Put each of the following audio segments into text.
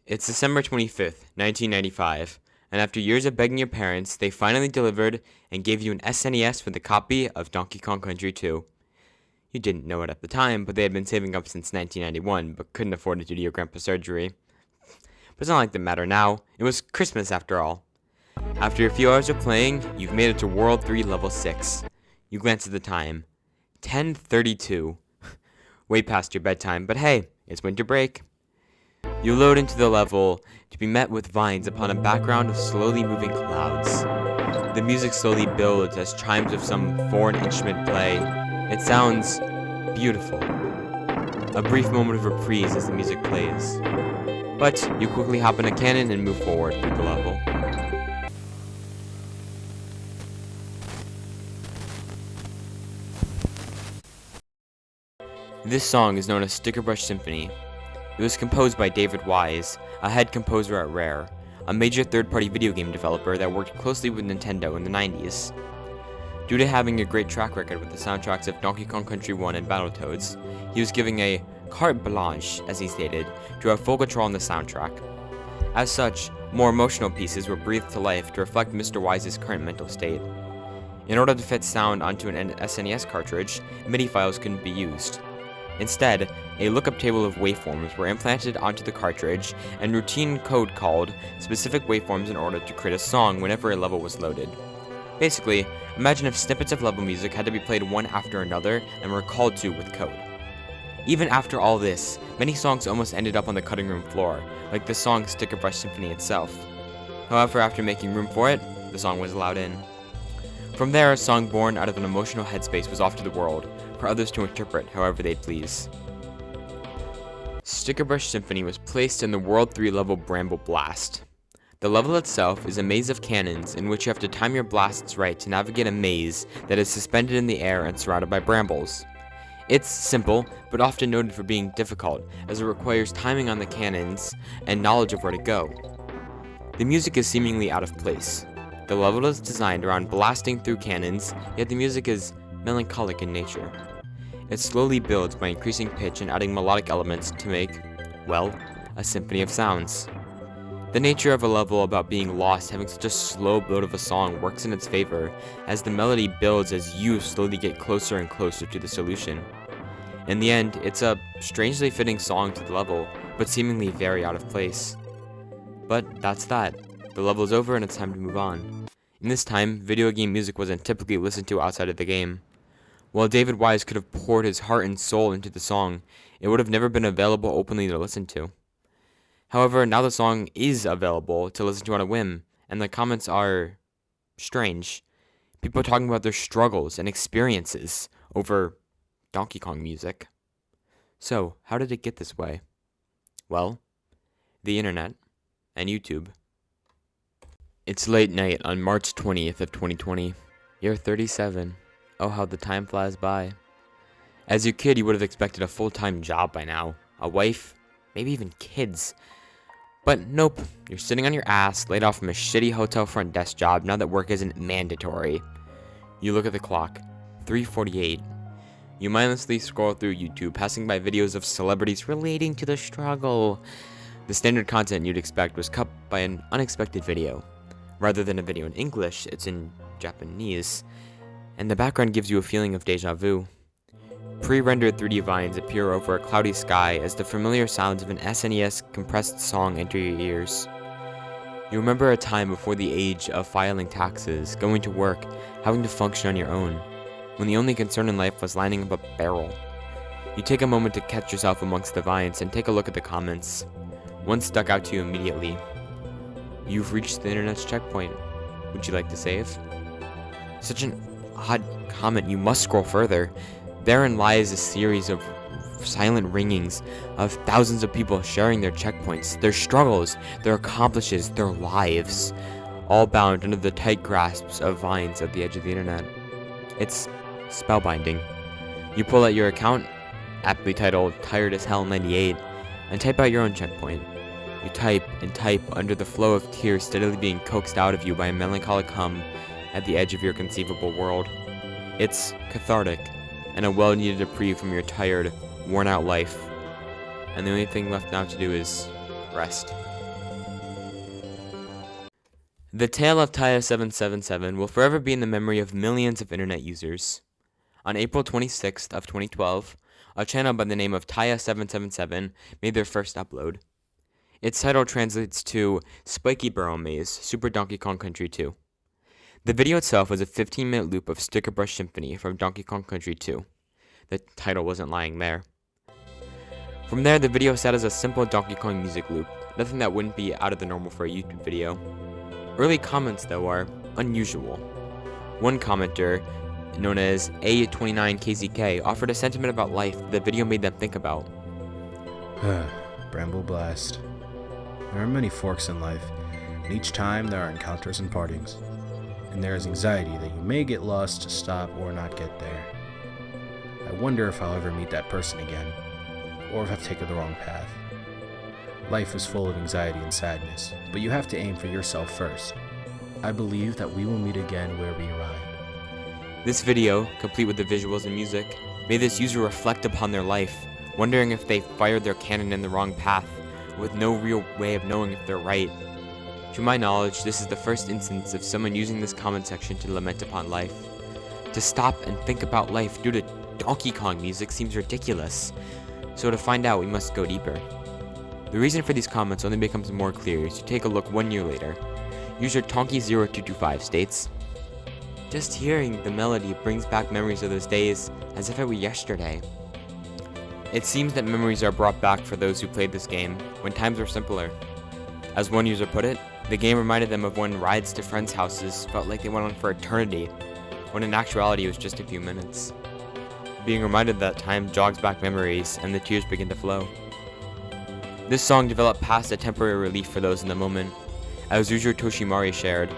It's December 25th, 1995, and after years of begging your parents, they finally delivered and gave you an SNES with a copy of Donkey Kong Country 2. You didn't know it at the time, but they had been saving up since 1991, but couldn't afford to do your grandpa's surgery. But it's not like that matter now. It was Christmas after all. After a few hours of playing, you've made it to World 3 Level 6. You glance at the time. 10:32. Way past your bedtime, but hey, it's winter break. You load into the level to be met with vines upon a background of slowly moving clouds. The music slowly builds as chimes of some foreign instrument play. It sounds beautiful. A brief moment of reprise as the music plays. But you quickly hop in a cannon and move forward through the level. This song is known as Stickerbrush Symphony. It was composed by David Wise, a head composer at Rare, a major third-party video game developer that worked closely with Nintendo in the 90s. Due to having a great track record with the soundtracks of Donkey Kong Country 1 and Battletoads, he was giving a carte blanche, as he stated, to have full control on the soundtrack. As such, more emotional pieces were breathed to life to reflect Mr. Wise's current mental state. In order to fit sound onto an SNES cartridge, MIDI files couldn't be used. Instead, a lookup table of waveforms were implanted onto the cartridge, and routine code called specific waveforms in order to create a song whenever a level was loaded. Basically, imagine if snippets of level music had to be played one after another and were called to with code. Even after all this, many songs almost ended up on the cutting room floor, like the song Stickerbrush Symphony itself. However, after making room for it, the song was allowed in. From there, a song born out of an emotional headspace was off to the world, for others to interpret however they'd please. Stickerbrush Symphony was placed in the World 3 level Bramble Blast. The level itself is a maze of cannons in which you have to time your blasts right to navigate a maze that is suspended in the air and surrounded by brambles. It's simple, but often noted for being difficult, as it requires timing on the cannons and knowledge of where to go. The music is seemingly out of place. The level is designed around blasting through cannons, yet the music is melancholic in nature. It slowly builds by increasing pitch and adding melodic elements to make, well, a symphony of sounds. The nature of a level about being lost having such a slow build of a song works in its favor, as the melody builds as you slowly get closer and closer to the solution. In the end, it's a strangely fitting song to the level, but seemingly very out of place. But that's that. The level is over and it's time to move on. In this time, video game music wasn't typically listened to outside of the game. While David Wise could have poured his heart and soul into the song, it would have never been available openly to listen to. However, now the song is available to listen to on a whim, and the comments are strange. People are talking about their struggles and experiences over Donkey Kong music. So, how did it get this way? Well, the internet and YouTube. It's late night on March 20th of 2020. You're 37. Oh, how the time flies by. As your kid, you would have expected a full-time job by now. A wife, maybe even kids. But nope, you're sitting on your ass, laid off from a shitty hotel front desk job now that work isn't mandatory. You look at the clock. 3:48. You mindlessly scroll through YouTube, passing by videos of celebrities relating to the struggle. The standard content you'd expect was cut by an unexpected video. Rather than a video in English, it's in Japanese, and the background gives you a feeling of deja vu. Pre-rendered 3D vines appear over a cloudy sky as the familiar sounds of an SNES compressed song enter your ears. You remember a time before the age of filing taxes, going to work, having to function on your own, when the only concern in life was lining up a barrel. You take a moment to catch yourself amongst the vines and take a look at the comments. One stuck out to you immediately. You've reached the internet's checkpoint. Would you like to save? Such an odd comment, you must scroll further. Therein lies a series of silent ringings of thousands of people sharing their checkpoints, their struggles, their accomplishes, their lives, all bound under the tight grasps of vines at the edge of the internet. It's spellbinding. You pull out your account, aptly titled Tired as Hell 98, and type out your own checkpoint. You type and type under the flow of tears steadily being coaxed out of you by a melancholic hum at the edge of your conceivable world. It's cathartic, and a well-needed reprieve from your tired, worn-out life. And the only thing left now to do is rest. The tale of Taia777 will forever be in the memory of millions of internet users. On April 26th of 2012, a channel by the name of Taia777 made their first upload. Its title translates to Spiky Barrel Maze, Super Donkey Kong Country 2. The video itself was a 15-minute loop of Stickerbrush Symphony from Donkey Kong Country 2. The title wasn't lying there. From there, the video sat as a simple Donkey Kong music loop, nothing that wouldn't be out of the normal for a YouTube video. Early comments, though, are unusual. One commenter, known as A29KZK, offered a sentiment about life that the video made them think about. Bramble Blast. There are many forks in life, and each time there are encounters and partings. And there is anxiety that you may get lost, stop, or not get there. I wonder if I'll ever meet that person again, or if I've taken the wrong path. Life is full of anxiety and sadness, but you have to aim for yourself first. I believe that we will meet again where we arrived. This video, complete with the visuals and music, made this user reflect upon their life, wondering if they fired their cannon in the wrong path, with no real way of knowing if they're right. To my knowledge, this is the first instance of someone using this comment section to lament upon life. To stop and think about life due to Donkey Kong music seems ridiculous, so to find out we must go deeper. The reason for these comments only becomes more clear as you take a look 1 year later. User Tonky0225 states, "Just hearing the melody brings back memories of those days as if it were yesterday." It seems that memories are brought back for those who played this game when times were simpler. As one user put it, the game reminded them of when rides to friends' houses felt like they went on for eternity, when in actuality it was just a few minutes. Being reminded of that time jogs back memories and the tears begin to flow. This song developed past a temporary relief for those in the moment, as user Toshimari shared,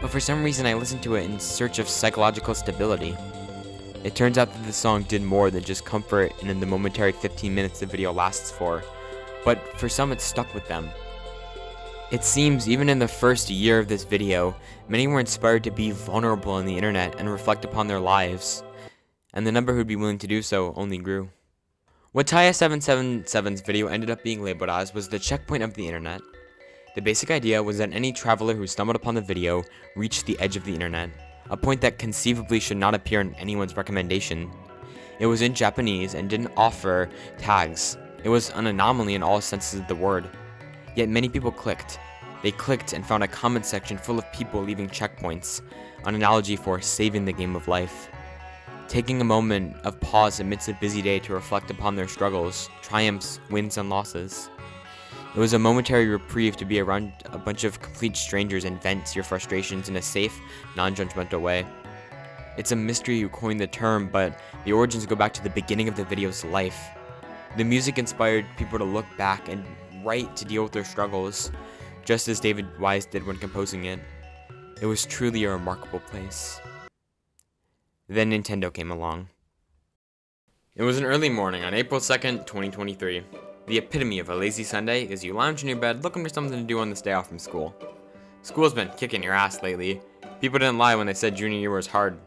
but for some reason I listened to it in search of psychological stability. It turns out that the song did more than just comfort in the momentary 15 minutes the video lasts for, but for some it stuck with them. It seems even in the first year of this video, many were inspired to be vulnerable on the internet and reflect upon their lives, and the number who'd be willing to do so only grew. What Taia777's video ended up being labeled as was the checkpoint of the internet. The basic idea was that any traveler who stumbled upon the video reached the edge of the internet, a point that conceivably should not appear in anyone's recommendation. It was in Japanese and didn't offer tags. It was an anomaly in all senses of the word. Yet many people clicked. They clicked and found a comment section full of people leaving checkpoints, an analogy for saving the game of life. Taking a moment of pause amidst a busy day to reflect upon their struggles, triumphs, wins, and losses. It was a momentary reprieve to be around a bunch of complete strangers and vent your frustrations in a safe, non-judgmental way. It's a mystery who coined the term, but the origins go back to the beginning of the video's life. The music inspired people to look back and write to deal with their struggles, just as David Wise did when composing it. It was truly a remarkable place. Then Nintendo came along. It was an early morning on April 2nd, 2023. The epitome of a lazy Sunday as you lounge in your bed looking for something to do on this day off from school. School's been kicking your ass lately. People didn't lie when they said junior year was hard.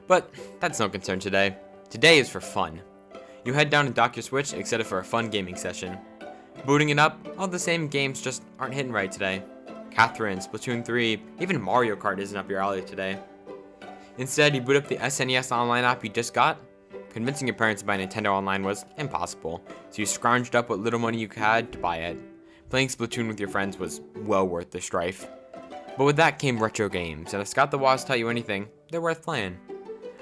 But that's no concern today. Today is for fun. You head down and dock your Switch, excited for a fun gaming session. Booting it up, all the same games just aren't hitting right today. Catherine, Splatoon 3, even Mario Kart isn't up your alley today. Instead, you boot up the SNES Online app you just got. Convincing your parents to buy Nintendo Online was impossible, so you scrounged up what little money you had to buy it. Playing Splatoon with your friends was well worth the strife. But with that came retro games, and if Scott the Woz taught you anything, they're worth playing.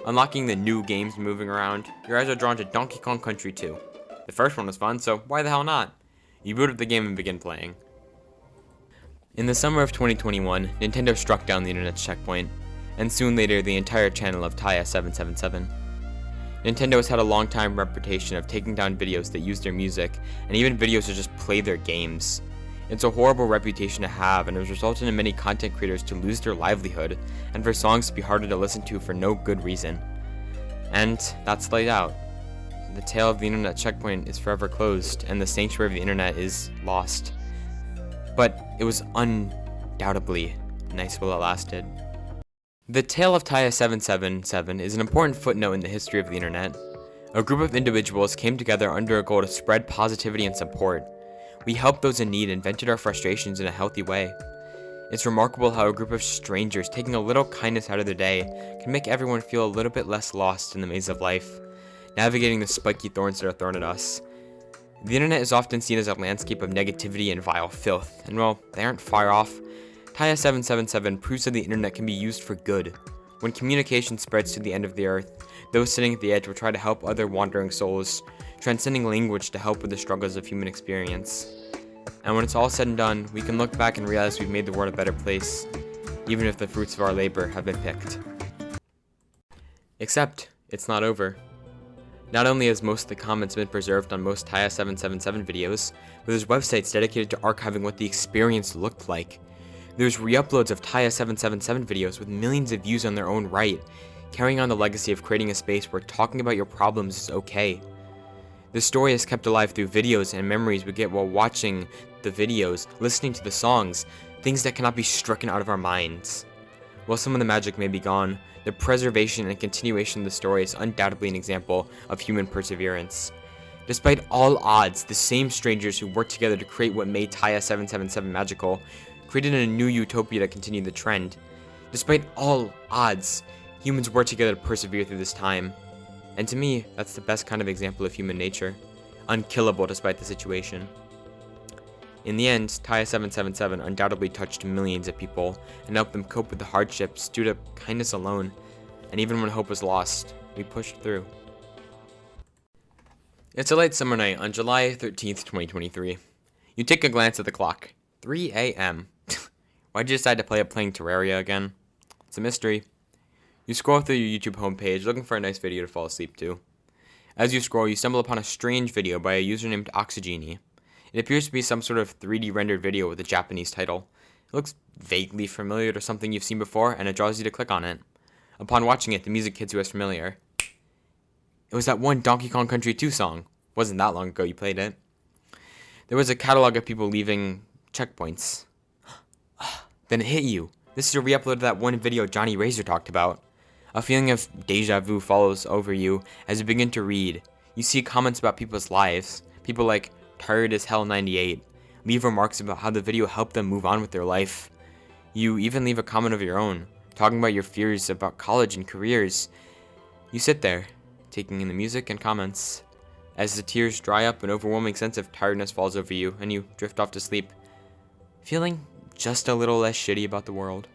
Unlocking the new games moving around, your eyes are drawn to Donkey Kong Country 2. The first one was fun, so why the hell not? You boot up the game and begin playing. In the summer of 2021, Nintendo struck down the internet's checkpoint, and soon later the entire channel of Taia777. Nintendo has had a long time reputation of taking down videos that use their music, and even videos that just play their games. It's a horrible reputation to have, and it has resulted in many content creators to lose their livelihood, and for songs to be harder to listen to for no good reason. And that's laid out. The tale of the internet checkpoint is forever closed, and the sanctuary of the internet is lost. But it was undoubtedly nice while it lasted. The tale of Taia777 is an important footnote in the history of the internet. A group of individuals came together under a goal to spread positivity and support. We helped those in need and vented our frustrations in a healthy way. It's remarkable how a group of strangers taking a little kindness out of their day can make everyone feel a little bit less lost in the maze of life, navigating the spiky thorns that are thrown at us. The internet is often seen as a landscape of negativity and vile filth, and well, they aren't far off. Taia777 proves that the internet can be used for good. When communication spreads to the end of the earth, those sitting at the edge will try to help other wandering souls, transcending language to help with the struggles of human experience. And when it's all said and done, we can look back and realize we've made the world a better place, even if the fruits of our labor have been picked. Except, it's not over. Not only has most of the comments been preserved on most Taia777 videos, but there's websites dedicated to archiving what the experience looked like. There's re-uploads of Taia777 videos with millions of views on their own right, carrying on the legacy of creating a space where talking about your problems is okay. This story is kept alive through videos and memories we get while watching the videos, listening to the songs, things that cannot be stricken out of our minds. While some of the magic may be gone, the preservation and continuation of the story is undoubtedly an example of human perseverance. Despite all odds, the same strangers who worked together to create what made Taia777 magical created a new utopia to continue the trend. Despite all odds, humans worked together to persevere through this time. And to me, that's the best kind of example of human nature. Unkillable despite the situation. In the end, Taia777 undoubtedly touched millions of people and helped them cope with the hardships due to kindness alone. And even when hope was lost, we pushed through. It's a late summer night on July 13th, 2023. You take a glance at the clock. 3 a.m. Why'd you decide to play playing Terraria again? It's a mystery. You scroll through your YouTube homepage looking for a nice video to fall asleep to. As you scroll, you stumble upon a strange video by a user named Oxygenie. It appears to be some sort of 3D rendered video with a Japanese title. It looks vaguely familiar to something you've seen before, and it draws you to click on it. Upon watching it, the music hits you as familiar. It was that one Donkey Kong Country 2 song. Wasn't that long ago you played it. There was a catalog of people leaving checkpoints. Then it hit you. This is a re-upload of that one video Johnny Razor talked about. A feeling of deja vu follows over you as you begin to read. You see comments about people's lives. People like Tired as Hell 98 leave remarks about how the video helped them move on with their life. You even leave a comment of your own, talking about your fears about college and careers. You sit there, taking in the music and comments. As the tears dry up, an overwhelming sense of tiredness falls over you, and you drift off to sleep, feeling just a little less shitty about the world.